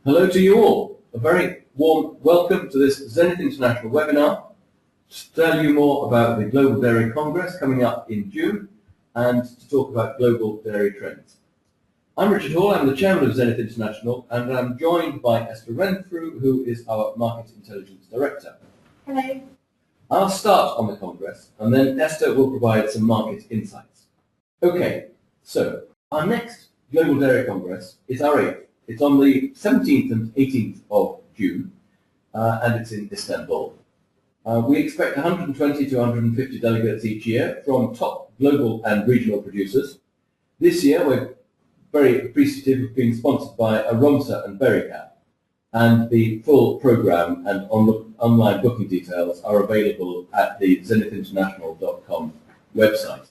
Hello to you all. A very warm welcome to this Zenith International webinar to tell you more about the Global Dairy Congress coming up in June and to talk about global dairy trends. I'm Richard Hall, I'm the chairman of Zenith International, and I'm joined by Esther Renfrew, who is our Market Intelligence Director. Hello. I'll start on the Congress and then Esther will provide some market insights. Okay, so our next Global Dairy Congress is our 8th. It's on the 17th and 18th of June, and it's in Istanbul. We expect 120 to 150 delegates each year from top global and regional producers. This year, we're very appreciative of being sponsored by Aromsa and Bericap, and the full programme and online booking details are available at the zenithinternational.com website.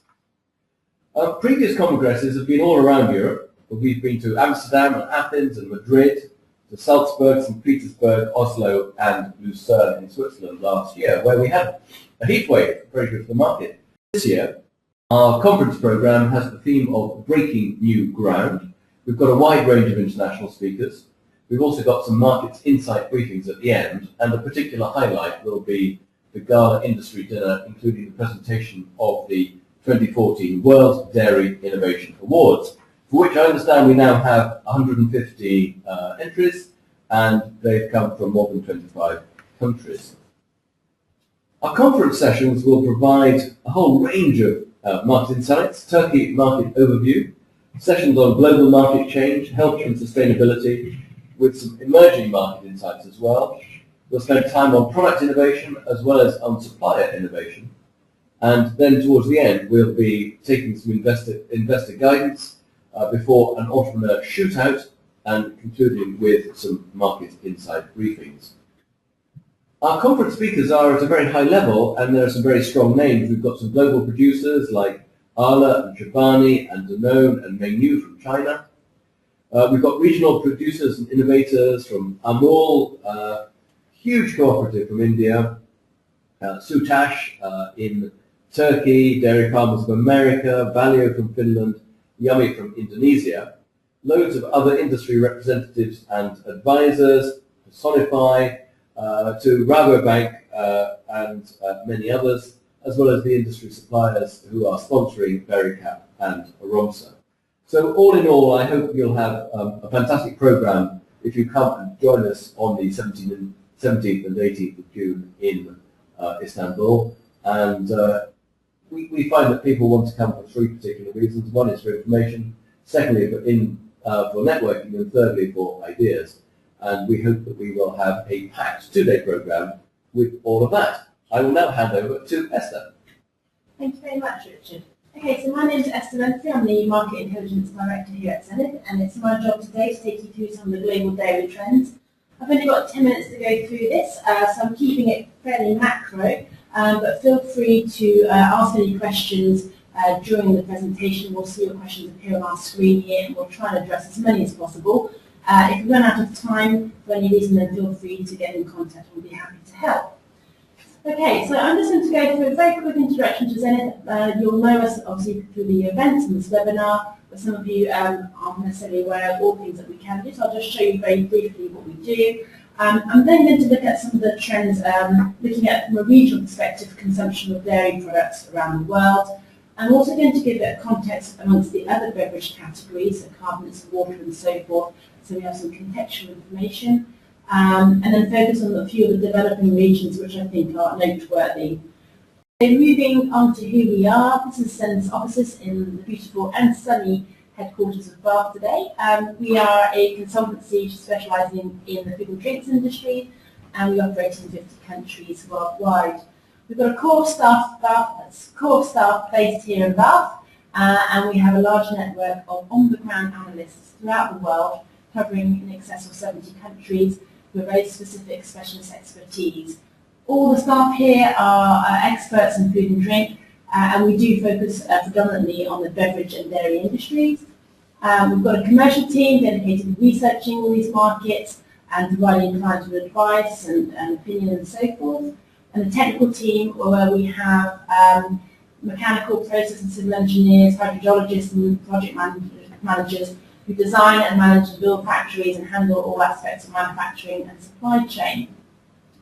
Previous congresses have been all around Europe. We've been to Amsterdam and Athens and Madrid, to Salzburg, St. Petersburg, Oslo and Lucerne in Switzerland last year, where we had a heat wave, very good for the market. This year, our conference programme has the theme of breaking new ground. We've got a wide range of international speakers. We've also got some markets insight briefings at the end, and the particular highlight will be the Gala Industry Dinner, including the presentation of the 2014 World Dairy Innovation Awards, for which I understand we now have 150 entries, and they've come from more than 25 countries. Our conference sessions will provide a whole range of market insights, Turkey market overview, sessions on global market change, health and sustainability, with some emerging market insights as well. We'll spend time on product innovation as well as on supplier innovation. And then towards the end, we'll be taking some investor guidance before an entrepreneur shootout and concluding with some market insight briefings. Our conference speakers are at a very high level, and there are some very strong names. We've got some global producers like Arla and Chobani and Danone and Mengniu from China. We've got regional producers and innovators from Amul, huge cooperative from India, Sutash in Turkey, Dairy Farmers of America, Valio from Finland, Yummy from Indonesia, loads of other industry representatives and advisors, Sonify, to Rabobank and many others, as well as the industry suppliers who are sponsoring Bericap and Aromsa. So all in all, I hope you'll have a fantastic programme if you come and join us on the 17th and 18th of June in Istanbul. And we find that people want to come for three particular reasons. One is for information, secondly for networking, and thirdly for ideas. And we hope that we will have a packed two-day programme with all of that. I will now hand over to Esther. Thank you very much, Richard. Okay, so my name is Esther Renfrew. I'm the Market Intelligence Director here at Zenith, and it's my job today to take you through some of the global dairy trends. I've only got 10 minutes to go through this, so I'm keeping it fairly macro, but feel free to ask any questions during the presentation. We'll see your questions appear on our screen here, and we'll try and address as many as possible. If we run out of time for any reason, then feel free to get in contact. We'll be happy to help. Okay, so I'm just going to go through a very quick introduction to Zenith. You'll know us obviously through the events and this webinar, but some of you aren't necessarily aware of all things that we can do, so I'll just show you very briefly what we do. I'm then going to look at some of the trends, looking at from a regional perspective, consumption of dairy products around the world. I'm also going to give a bit of context amongst the other beverage categories, so carbonates, water and so forth, so we have some contextual information. And then focus on a few of the developing regions which I think are noteworthy. So moving on to who we are, this is Zenith's offices in the beautiful and sunny headquarters of Bath today. We are a consultancy specialising in the food and drinks industry, and we operate in 50 countries worldwide. We've got a core staff based here in Bath, and we have a large network of on-the-ground analysts throughout the world, covering in excess of 70 countries, with very specific specialist expertise. All the staff here are experts in food and drink, and we do focus predominantly on the beverage and dairy industries. We've got a commercial team dedicated to researching all these markets and providing clients with advice and opinion and so forth. And the technical team, where we have mechanical, process and civil engineers, hydrologists and project managers who design and manage and build factories and handle all aspects of manufacturing and supply chain.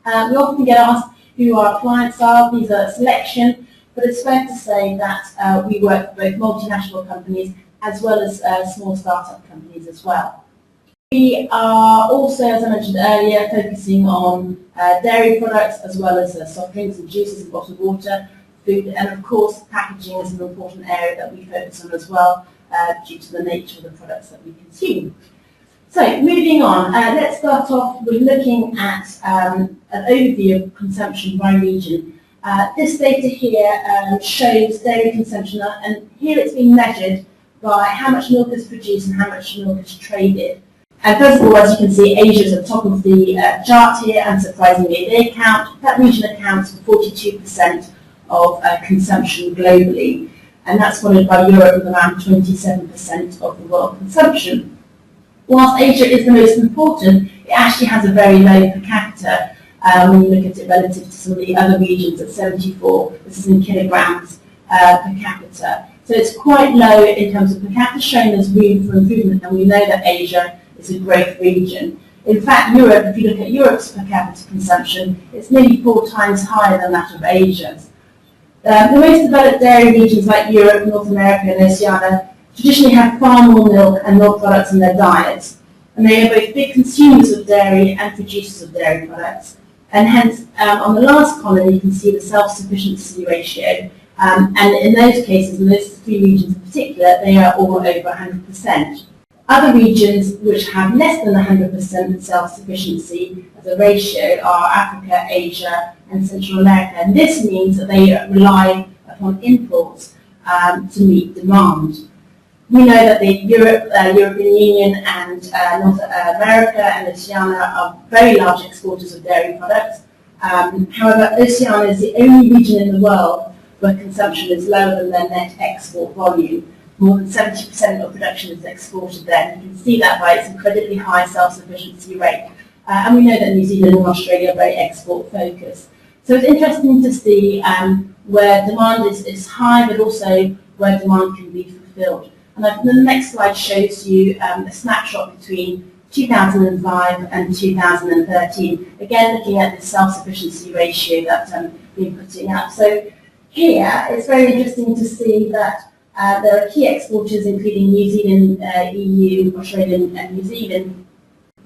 We often get asked who our clients are. These are a selection, but it's fair to say that we work with both multinational companies as well as small startup companies as well. We are also, as I mentioned earlier, focusing on dairy products as well as soft drinks and juices and bottled water, food, and of course packaging is an important area that we focus on as well due to the nature of the products that we consume. So moving on, let's start off with looking at an overview of consumption by region. This data here shows dairy consumption, and here it's been measured by how much milk is produced and how much milk is traded. And first of all, as you can see, Asia is at the top of the chart here, and surprisingly, that region accounts for 42% of consumption globally, and that's followed by Europe with around 27% of the world consumption. Whilst Asia is the most important, it actually has a very low per capita when you look at it relative to some of the other regions at 74. This is in kilograms per capita. So it's quite low in terms of per capita, showing there's room for improvement, and we know that Asia is a growth region. In fact, Europe, if you look at Europe's per capita consumption, it's nearly 4 times higher than that of Asia's. The most developed dairy regions like Europe, North America and Oceania traditionally have far more milk and milk products in their diets, and they are both big consumers of dairy and producers of dairy products. And hence, on the last column, you can see the self-sufficiency ratio, and in those cases, in those 3 regions in particular, they are all over 100%. Other regions which have less than 100% self-sufficiency as a ratio are Africa, Asia, and Central America, and this means that they rely upon imports to meet demand. We know that the European Union and North America and Oceania are very large exporters of dairy products. However, Oceania is the only region in the world where consumption is lower than their net export volume. More than 70% of production is exported there. You can see that by its incredibly high self-sufficiency rate. And we know that New Zealand and Australia are very export-focused. So it's interesting to see where demand is high, but also where demand can be fulfilled. And the next slide shows you a snapshot between 2005 and 2013, again looking at the self-sufficiency ratio that we're putting up. So here it's very interesting to see that there are key exporters including New Zealand, EU, Australia and New Zealand,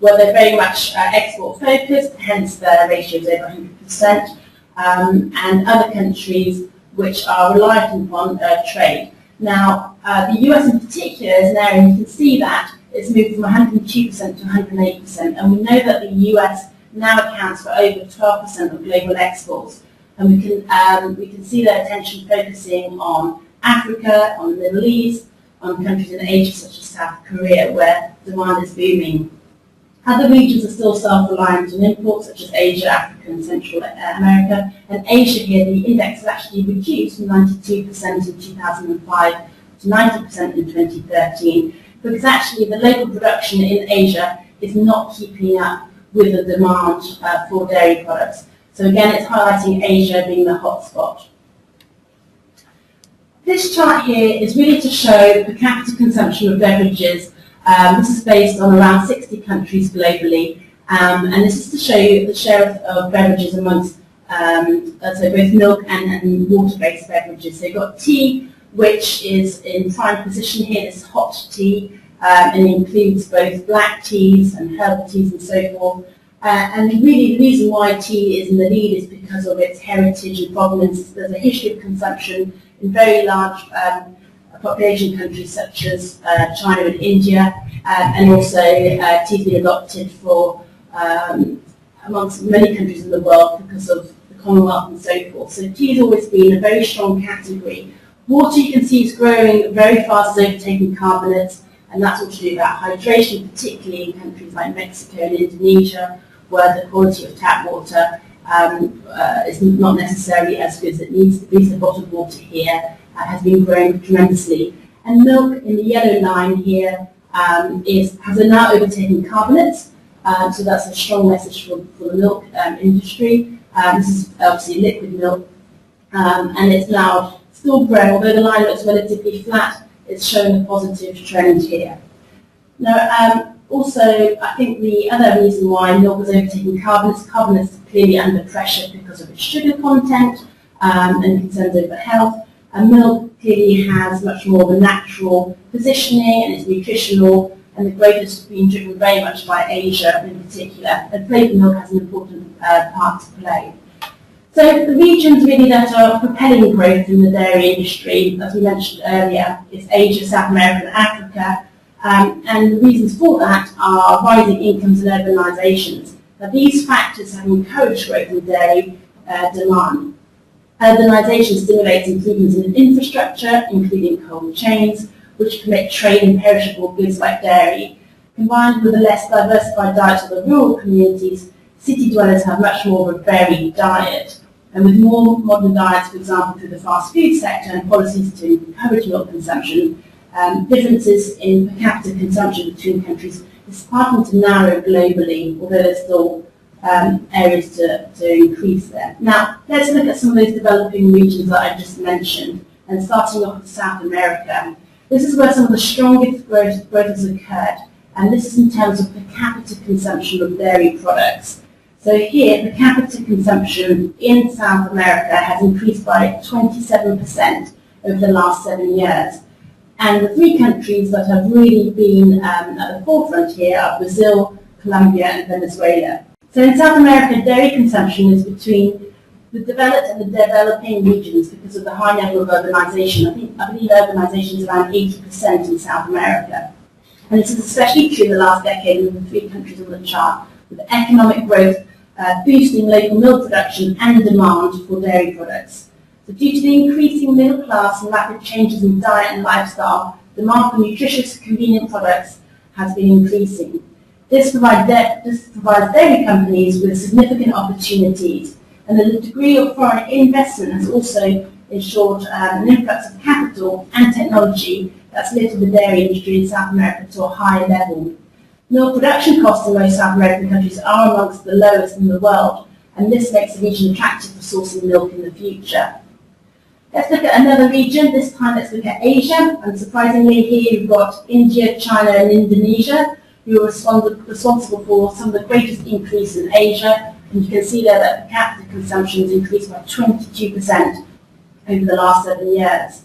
where they're very much export-focused, hence their ratio is over 100%, and other countries which are reliant upon trade. Now, the US in particular is now, and you can see that it's moved from 102% to 108%, and we know that the US now accounts for over 12% of global exports. And we can see their attention focusing on Africa, on the Middle East, on countries in Asia such as South Korea, where demand is booming. Other regions are still self-reliant on imports, such as Asia, Africa and Central America. And Asia here, the index has actually reduced from 92% in 2005 to 90% in 2013, because actually the local production in Asia is not keeping up with the demand for dairy products. So again, it's highlighting Asia being the hotspot. This chart here is really to show per capita consumption of beverages. This is based on around 60 countries globally, and this is to show you the share of beverages amongst so both milk and water-based beverages. So you've got tea, which is in prime position here. This hot tea, and includes both black teas and herbal teas and so forth. And really the reason why tea is in the lead is because of its heritage and provenance. There's a history of consumption in very large population countries such as China and India, and also tea's been adopted for amongst many countries in the world because of the Commonwealth and so forth. So tea has always been a very strong category. Water, you can see, is growing very fast, is overtaking carbonates, and that's all to do about hydration, particularly in countries like Mexico and Indonesia, where the quality of tap water is not necessarily as good as it needs to be. So bottled water here has been growing tremendously. And milk in the yellow line here has now overtaken carbonates, so that's a strong message for the milk industry. This is obviously liquid milk, and it's now still growing. Although the line looks relatively flat, it's showing a positive trend here. Now, also, I think the other reason why milk is overtaking carbon is clearly under pressure because of its sugar content and concerns over health. And milk clearly has much more of a natural positioning and it's nutritional, and the growth has been driven very much by Asia in particular. And flavoured milk has an important part to play. So the regions really that are propelling growth in the dairy industry, as we mentioned earlier, is Asia, South America and Africa. And the reasons for that are rising incomes and urbanisations. Now these factors have encouraged growth in dairy demand. Urbanisation stimulates improvements in infrastructure, including cold chains, which permit trade in perishable goods like dairy. Combined with a less diversified diet of the rural communities, city dwellers have much more of a varied diet. And with more modern diets, for example, through the fast food sector and policies to encourage milk consumption, differences in per capita consumption between countries is starting to narrow globally, although there's still areas to increase there. Now, let's look at some of those developing regions that I just mentioned, and starting off with South America. This is where some of the strongest growth has occurred, and this is in terms of per capita consumption of dairy products. So here, per capita consumption in South America has increased by 27% over the last 7 years. And the three countries that have really been at the forefront here are Brazil, Colombia, and Venezuela. So in South America, dairy consumption is between the developed and the developing regions because of the high level of urbanisation. I believe urbanisation is around 80% in South America. And this is especially true in the last decade in the three countries on the chart, with economic growth boosting local milk production and demand for dairy products. So due to the increasing middle class and rapid changes in diet and lifestyle, demand for nutritious, convenient products has been increasing. This provides dairy companies with significant opportunities, and the degree of foreign investment has also ensured an influx of capital and technology that's lifted the dairy industry in South America to a higher level. Milk production costs in most South American countries are amongst the lowest in the world, and this makes the region attractive for sourcing milk in the future. Let's look at another region. This time let's look at Asia, and surprisingly here you've got India, China and Indonesia, who are responsible for some of the greatest increase in Asia, and you can see there that per capita consumption has increased by 22% over the last 7 years.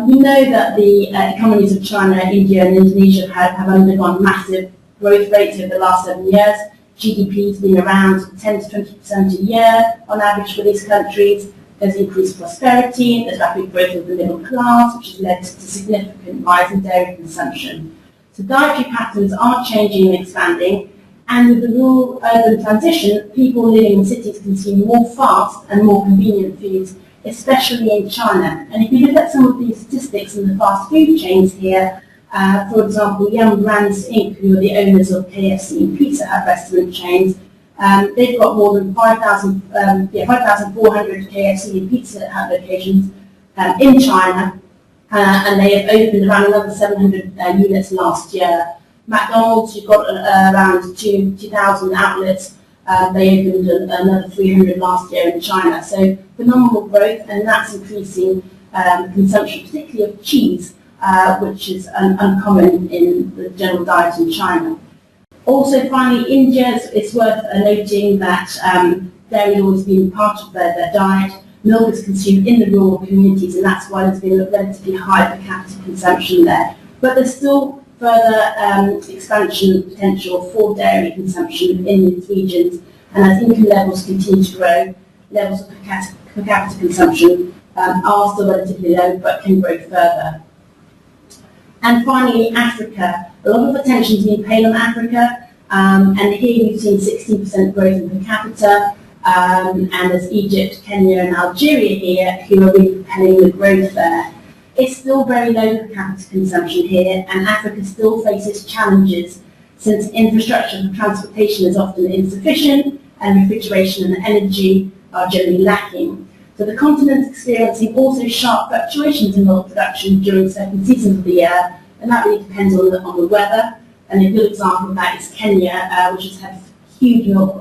We know that the economies of China, India and Indonesia have undergone massive growth rates over the last 7 years. GDP has been around 10 to 20% a year on average for these countries. There's increased prosperity, there's rapid growth of the middle class, which has led to significant rise in dairy consumption. So dietary patterns are changing and expanding, and with the rural-urban transition, people living in cities consume more fast and more convenient foods, especially in China. And if you look at some of these statistics in the fast food chains here, for example, Yum Brands Inc., who are the owners of KFC and Pizza Hut restaurant chains, they've got more than 5,400 KFC and Pizza Hut locations in China, and they have opened around another 700 units last year. McDonald's, you've got around 2,000 outlets. They opened another 300 last year in China. So phenomenal growth, and that's increasing consumption, particularly of cheese, which is uncommon in the general diet in China. Also, finally, India, it's worth noting that dairy has always been part of their diet. Milk is consumed in the rural communities, and that's why there's been a relatively high per capita consumption there. But there's still further expansion potential for dairy consumption in these regions, and as income levels continue to grow, levels of per capita consumption are still relatively low, but can grow further. And finally, Africa. A lot of attention has been paid on Africa, and here we've seen 16% growth in per capita, and there's Egypt, Kenya and Algeria here who are really propelling the growth there. It's still very low per capita consumption here, and Africa still faces challenges since infrastructure for transportation is often insufficient and refrigeration and energy are generally lacking. So the continent is experiencing also sharp fluctuations in milk production during certain seasons of the year, and that really depends on the weather. And a good example of that is Kenya, which has had huge milk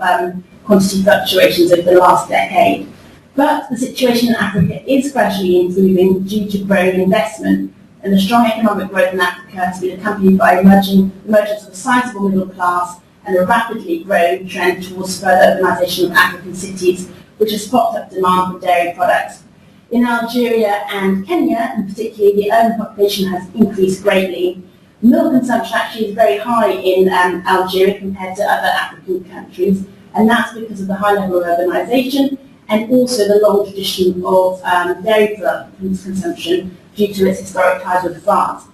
quantity fluctuations over the last decade. But the situation in Africa is gradually improving due to growing investment, and the strong economic growth in Africa has been accompanied by emergence of a sizable middle class and a rapidly growing trend towards further urbanisation of African cities, which has propped up demand for dairy products. In Algeria and Kenya, in particular, the urban population has increased greatly. Milk consumption actually is very high in Algeria compared to other African countries, and that's because of the high level of urbanisation and also the long tradition of dairy product consumption due to its historic ties with France.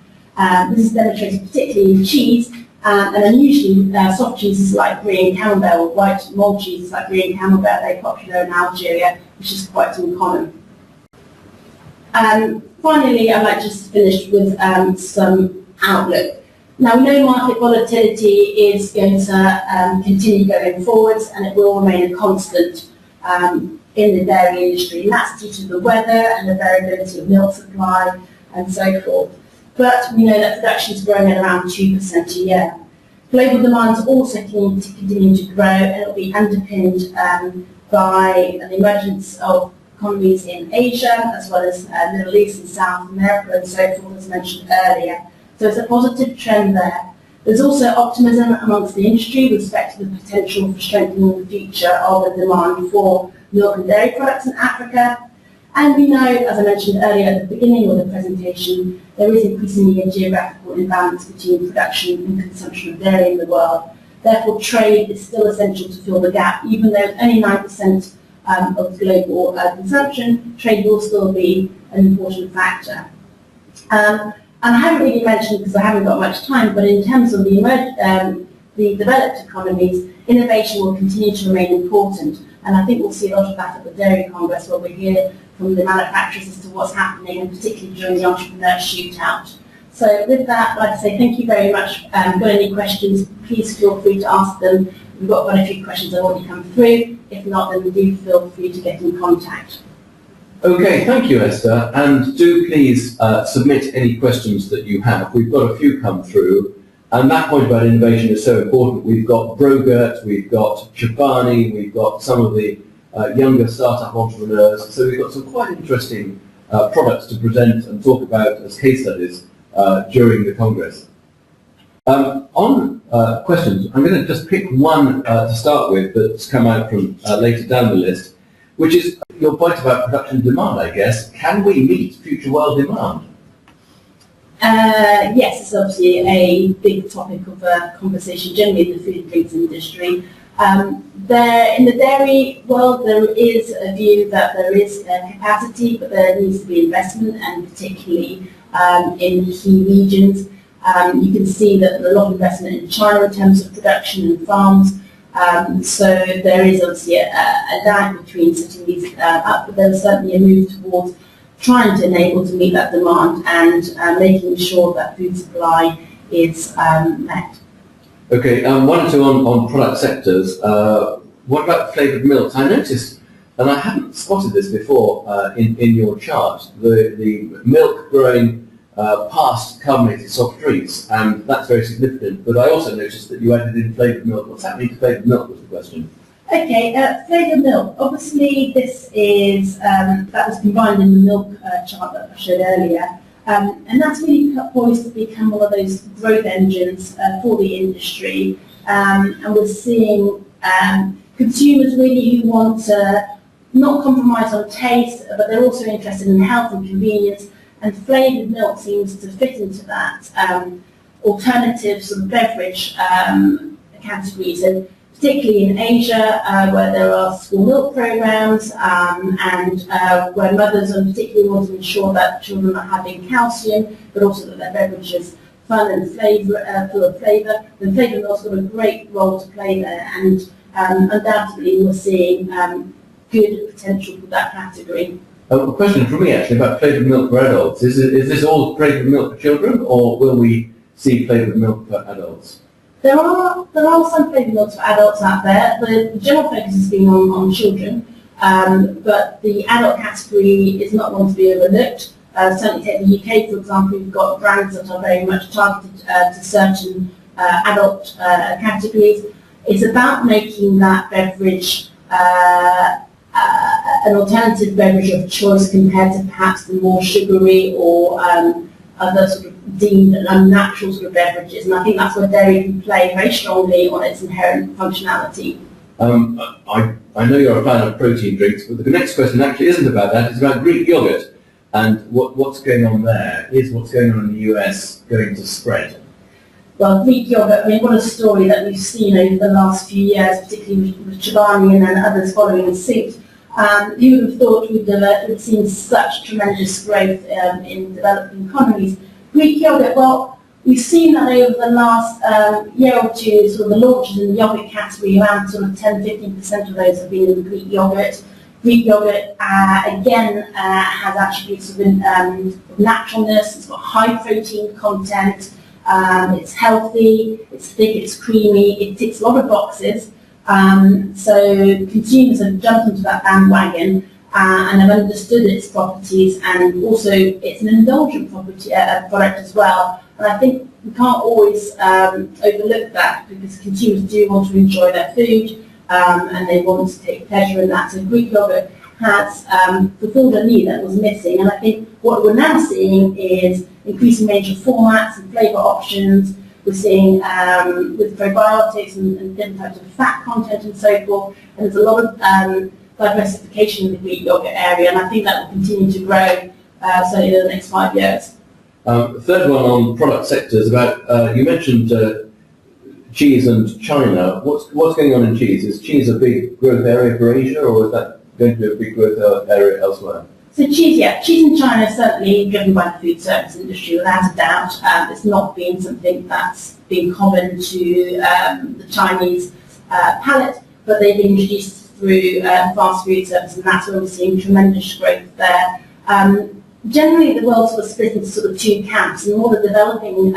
This is demonstrated particularly in cheese, and unusually soft cheeses like Brie and Camembert, or white mold cheeses like Brie and Camembert, are very popular in Algeria, which is quite uncommon. Finally, I'd like just to finish with some outlook. Now, we know market volatility is going to continue going forwards, and it will remain a constant in the dairy industry, and that's due to the weather and the variability of milk supply and so forth. But we know that production is growing at around 2% a year. Global demand is also continuing to grow, and it will be underpinned by the emergence of economies in Asia, as well as Middle East and South America and so forth, as mentioned earlier. So it's a positive trend there. There's also optimism amongst the industry with respect to the potential for strengthening the future of the demand for milk and dairy products in Africa. And we know, as I mentioned earlier at the beginning of the presentation, there is increasingly a geographical imbalance between production and consumption of dairy in the world. Therefore, trade is still essential to fill the gap. Even though it's only 9% of global consumption, trade will still be an important factor. And I haven't really mentioned, because I haven't got much time, but in terms of the developed economies, innovation will continue to remain important. And I think we'll see a lot of that at the Dairy Congress, where we hear from the manufacturers as to what's happening, and particularly during the entrepreneur shootout. So with that, I'd like to say thank you very much. If you've got any questions, please feel free to ask them. We've got quite a few questions that have already come through. If not, then do feel free to get in contact. Okay, thank you, Esther. And do please submit any questions that you have. We've got a few come through. And that point about innovation is so important. We've got Brogurt, we've got Chobani, we've got some of the younger startup entrepreneurs. So we've got some quite interesting products to present and talk about as case studies during the Congress. On questions, I'm going to just pick one to start with that's come out from later down the list, which is your point about production demand, I guess. Can we meet future world demand? Yes, it's obviously a big topic of conversation generally in the food and drinks industry. In the dairy world, there is a view that there is capacity, but there needs to be investment, and particularly in key regions. You can see that there's a lot of investment in China in terms of production and farms. So there is obviously a lag between setting these up, but there's certainly a move towards trying to enable to meet that demand and making sure that food supply is met. Okay, one or two on product sectors. What about flavoured milks? I noticed, and I hadn't spotted this before in your chart, the milk growing past carbonated soft drinks, and that's very significant. But I also noticed that you added in flavoured milk. What's happening to flavoured milk was the question. Okay, flavoured milk. Obviously, this is that was combined in the milk chart that I showed earlier, and that's really poised to become one of those growth engines for the industry. And we're seeing consumers really who want to not compromise on taste, but they're also interested in health and convenience. And flavoured milk seems to fit into that alternative sort of beverage category. So particularly in Asia, where there are school milk programs, and where mothers are particularly want to ensure that children are having calcium, but also that their beverage is fun and full of flavour, then flavoured milk's got a great role to play there, and undoubtedly we're seeing good potential for that category. A question from me actually about flavoured milk for adults. Is this all flavoured milk for children, or will we see flavoured milk for adults? There are some flavoured milks for adults out there. The general focus has been on children, but the adult category is not one to be overlooked. Certainly take the UK, for example, we've got brands that are very much targeted to certain adult categories. It's about making that beverage an alternative beverage of choice compared to perhaps the more sugary or other sort of deemed unnatural sort of beverages. And I think that's where dairy can play very strongly on its inherent functionality. I know you're a fan of protein drinks, but the next question actually isn't about that. It's about Greek yogurt and what's going on there. Is what's going on in the US going to spread? Well, Greek yogurt, I mean, what a story that we've seen over the last few years, particularly with Chobani and then others following suit. You would have thought we'd seen such tremendous growth in developing economies. Greek yogurt, well, we've seen that over the last year or two, sort of the launches in the yogurt category, around sort of 10-15% of those have been in Greek yogurt. Greek yogurt, again, has attributes of naturalness, it's got high protein content, it's healthy, it's thick, it's creamy, it ticks a lot of boxes. So consumers have jumped into that bandwagon and have understood its properties, and also it's an indulgent product as well. And I think we can't always overlook that, because consumers do want to enjoy their food and they want to take pleasure in that. So Greek yogurt has fulfilled a need that was missing, and I think what we're now seeing is increasing range of formats and flavour options. We're seeing with probiotics and different types of fat content and so forth, and there's a lot of diversification in the Greek yogurt area, and I think that will continue to grow certainly in the next 5 years. Third one on product sectors, about you mentioned cheese and China. What's going on in cheese? Is cheese a big growth area for Asia, or is that going to be a big growth area elsewhere? So cheese in China is certainly driven by the food service industry, without a doubt. It's not been something that's been common to the Chinese palate, but they've been introduced through fast food service, and that's where we're seeing tremendous growth there. Generally, the world sort of split into sort of two camps. In all the developing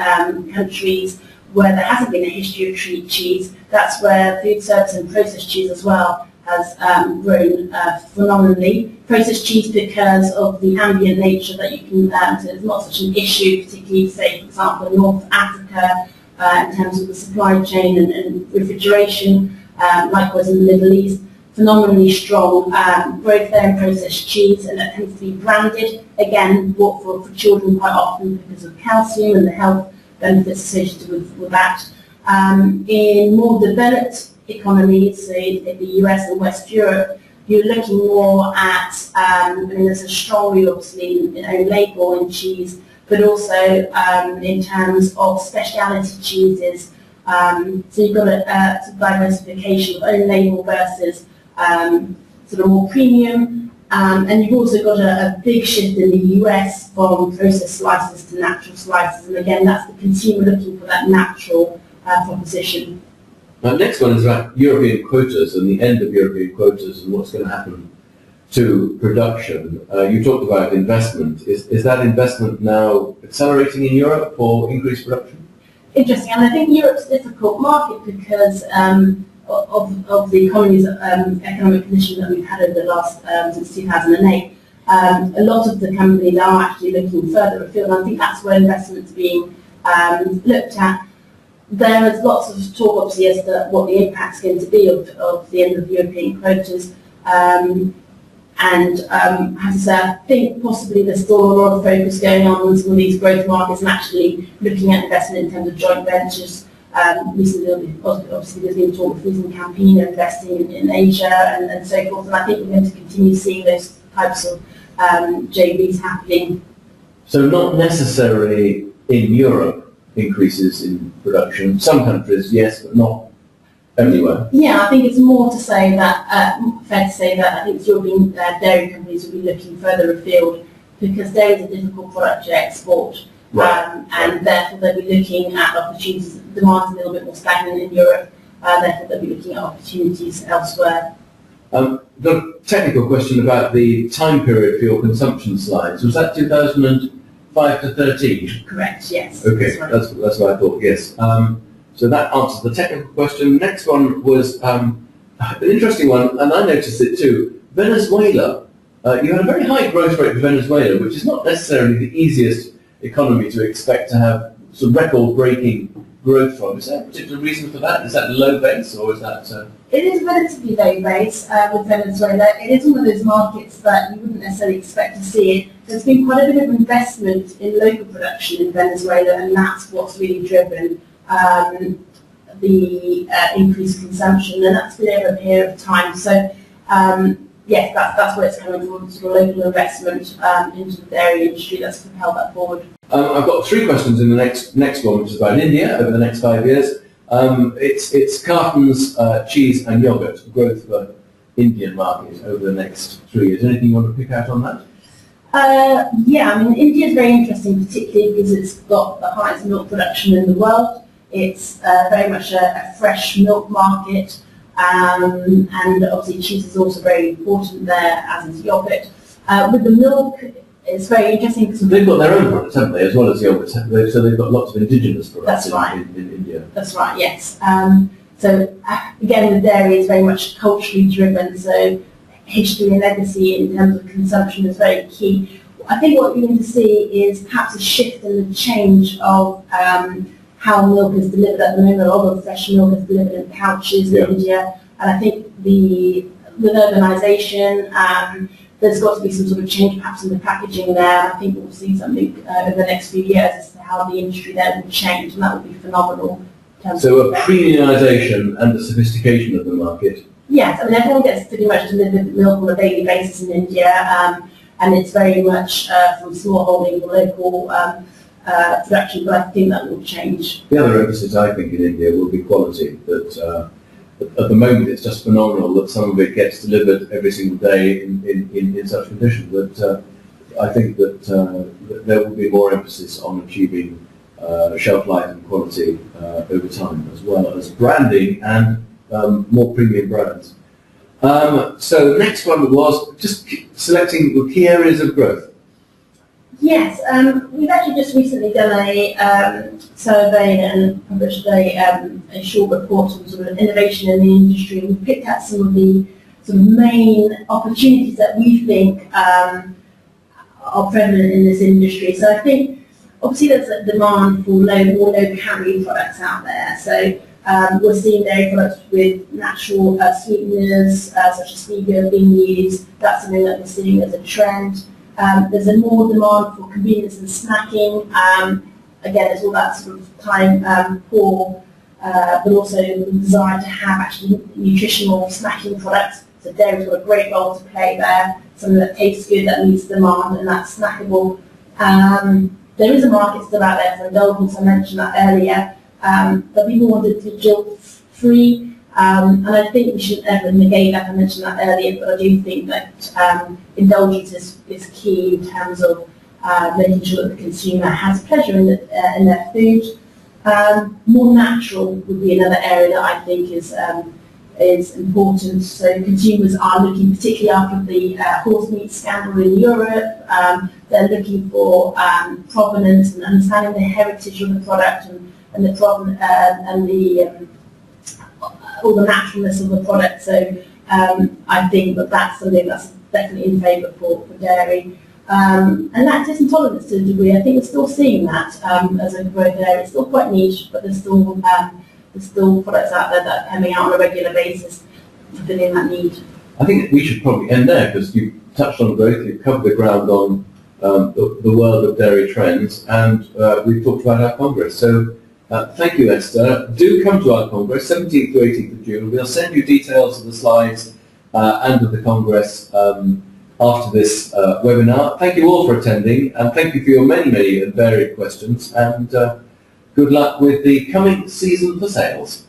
countries where there hasn't been a history of cheese, that's where food service and processed cheese as well has grown phenomenally. Processed cheese because of the ambient nature that you can, so it's not such an issue, particularly, say, for example, in North Africa, in terms of the supply chain and refrigeration, likewise in the Middle East. Phenomenally strong growth there in processed cheese, and that tends to be branded, again, bought for children quite often because of calcium and the health benefits associated with that. In more developed economies, say in the US and West Europe, you're looking more at, there's a strong view obviously in own label in cheese, but also in terms of specialty cheeses. So you've got a sort of diversification of own label versus sort of more premium, and you've also got a big shift in the US from processed slices to natural slices, and again that's the consumer looking for that natural proposition. Now, next one is about European quotas and the end of European quotas and what's going to happen to production. You talked about investment. Is that investment now accelerating in Europe for increased production? Interesting, and I think Europe's a difficult market because of the economy's economic condition that we've had over the last, since 2008. A lot of the companies are actually looking further afield, and I think that's where investment's being looked at. There is lots of talk, obviously, as to what the impact's going to be of the end of European quotas. And I have to say, I think possibly there's still a lot of focus going on some of these growth markets and actually looking at investment in terms of joint ventures. Recently, obviously, there's been talk of using Campina investing in Asia and so forth, and I think we're going to continue seeing those types of JVs happening. So not necessarily in Europe increases in production. Some countries, yes, but not everywhere. Yeah, I think it's more to say that, fair to say that I think European dairy companies will be looking further afield because dairy is a difficult product to export. Right. And therefore they'll be looking at opportunities. Demand's a little bit more stagnant in Europe, therefore they'll be looking at opportunities elsewhere. The technical question about the time period for your consumption slides, was that 2005 to 13? Correct, yes. Okay, that's what I thought, yes. So that answers the technical question. Next one was an interesting one, and I noticed it too. Venezuela. You had a very high growth rate for Venezuela, which is not necessarily the easiest economy to expect to have some record-breaking growth from? Is there a particular reason for that? Is that low base or is that... It is relatively low base with Venezuela. It is one of those markets that you wouldn't necessarily expect to see it. There's been quite a bit of investment in local production in Venezuela, and that's what's really driven the increased consumption, and that's been over a period of time. So, yes, that's where it's coming from, sort of local investment into the dairy industry that's propelled that forward. I've got 3 questions in the next one, which is about India over the next 5 years. It's cartons, cheese and yoghurt growth for Indian market over the next 3 years. Anything you want to pick out on that? Yeah, I mean, India is very interesting, particularly because it's got the highest milk production in the world. It's very much a fresh milk market, and obviously cheese is also very important there, as is yoghurt. With the milk, it's very interesting because they've got their own products, haven't they, as well as yoghurt? So they've got lots of indigenous products in India. That's right, yes. So again, the dairy is very much culturally driven, so history and legacy in terms of consumption is very key. I think what you're going to see is perhaps a shift in the change of how milk is delivered at the moment. A lot of fresh milk is delivered in pouches in India, and I think with urbanisation, there's got to be some sort of change perhaps in the packaging there. I think we'll see something over the next few years as to how the industry there will change, and that will be phenomenal. So a premiumisation and the sophistication of the market. Yes, I mean, everyone gets pretty much delivered milk on a daily basis in India, and it's very much from smallholding, local production, but I think that will change. The other emphasis, I think, in India will be quality. That at the moment it's just phenomenal that some of it gets delivered every single day in such conditions. That I think that there will be more emphasis on achieving shelf life and quality over time, as well as branding and more premium brands. So the next one was just selecting the key areas of growth. Yes, we've actually just recently done a survey and published a short report on sort of innovation in the industry. We've picked out some of the sort of main opportunities that we think are prevalent in this industry. So I think obviously there's a demand for more low-calorie products out there. So we're seeing dairy products with natural sweeteners such as stevia being used. That's something that we're seeing as a trend. There's a more demand for convenience and snacking. Again, there's all that sort of time poor, but also the desire to have actually nutritional snacking products. So dairy's got a great role to play there. Something that tastes good, that meets demand, and that's snackable. There is a market still out there for indulgence. I mentioned that earlier. But people wanted to guilt-free. And I think we shouldn't ever negate that. I mentioned that earlier, but I do think that indulgence is key in terms of making sure that the consumer has pleasure in their food. More natural would be another area that I think is important. So consumers are looking, particularly after the horse meat scandal in Europe, they're looking for provenance and understanding the heritage of the product and the provenance and all the naturalness of the product. So I think that's something that's definitely in favour for dairy. And lactose intolerance to a degree, I think we're still seeing that as a growth area. It's still quite niche, but there's still products out there that are coming out on a regular basis fulfilling that need. I think we should probably end there because you've touched on growth, you've covered the ground on the world of dairy trends, and we've talked about our Congress. So thank you, Esther. Do come to our Congress, 17th to 18th of June. We'll send you details of the slides and of the Congress after this webinar. Thank you all for attending, and thank you for your many, many and varied questions, and good luck with the coming season for sales.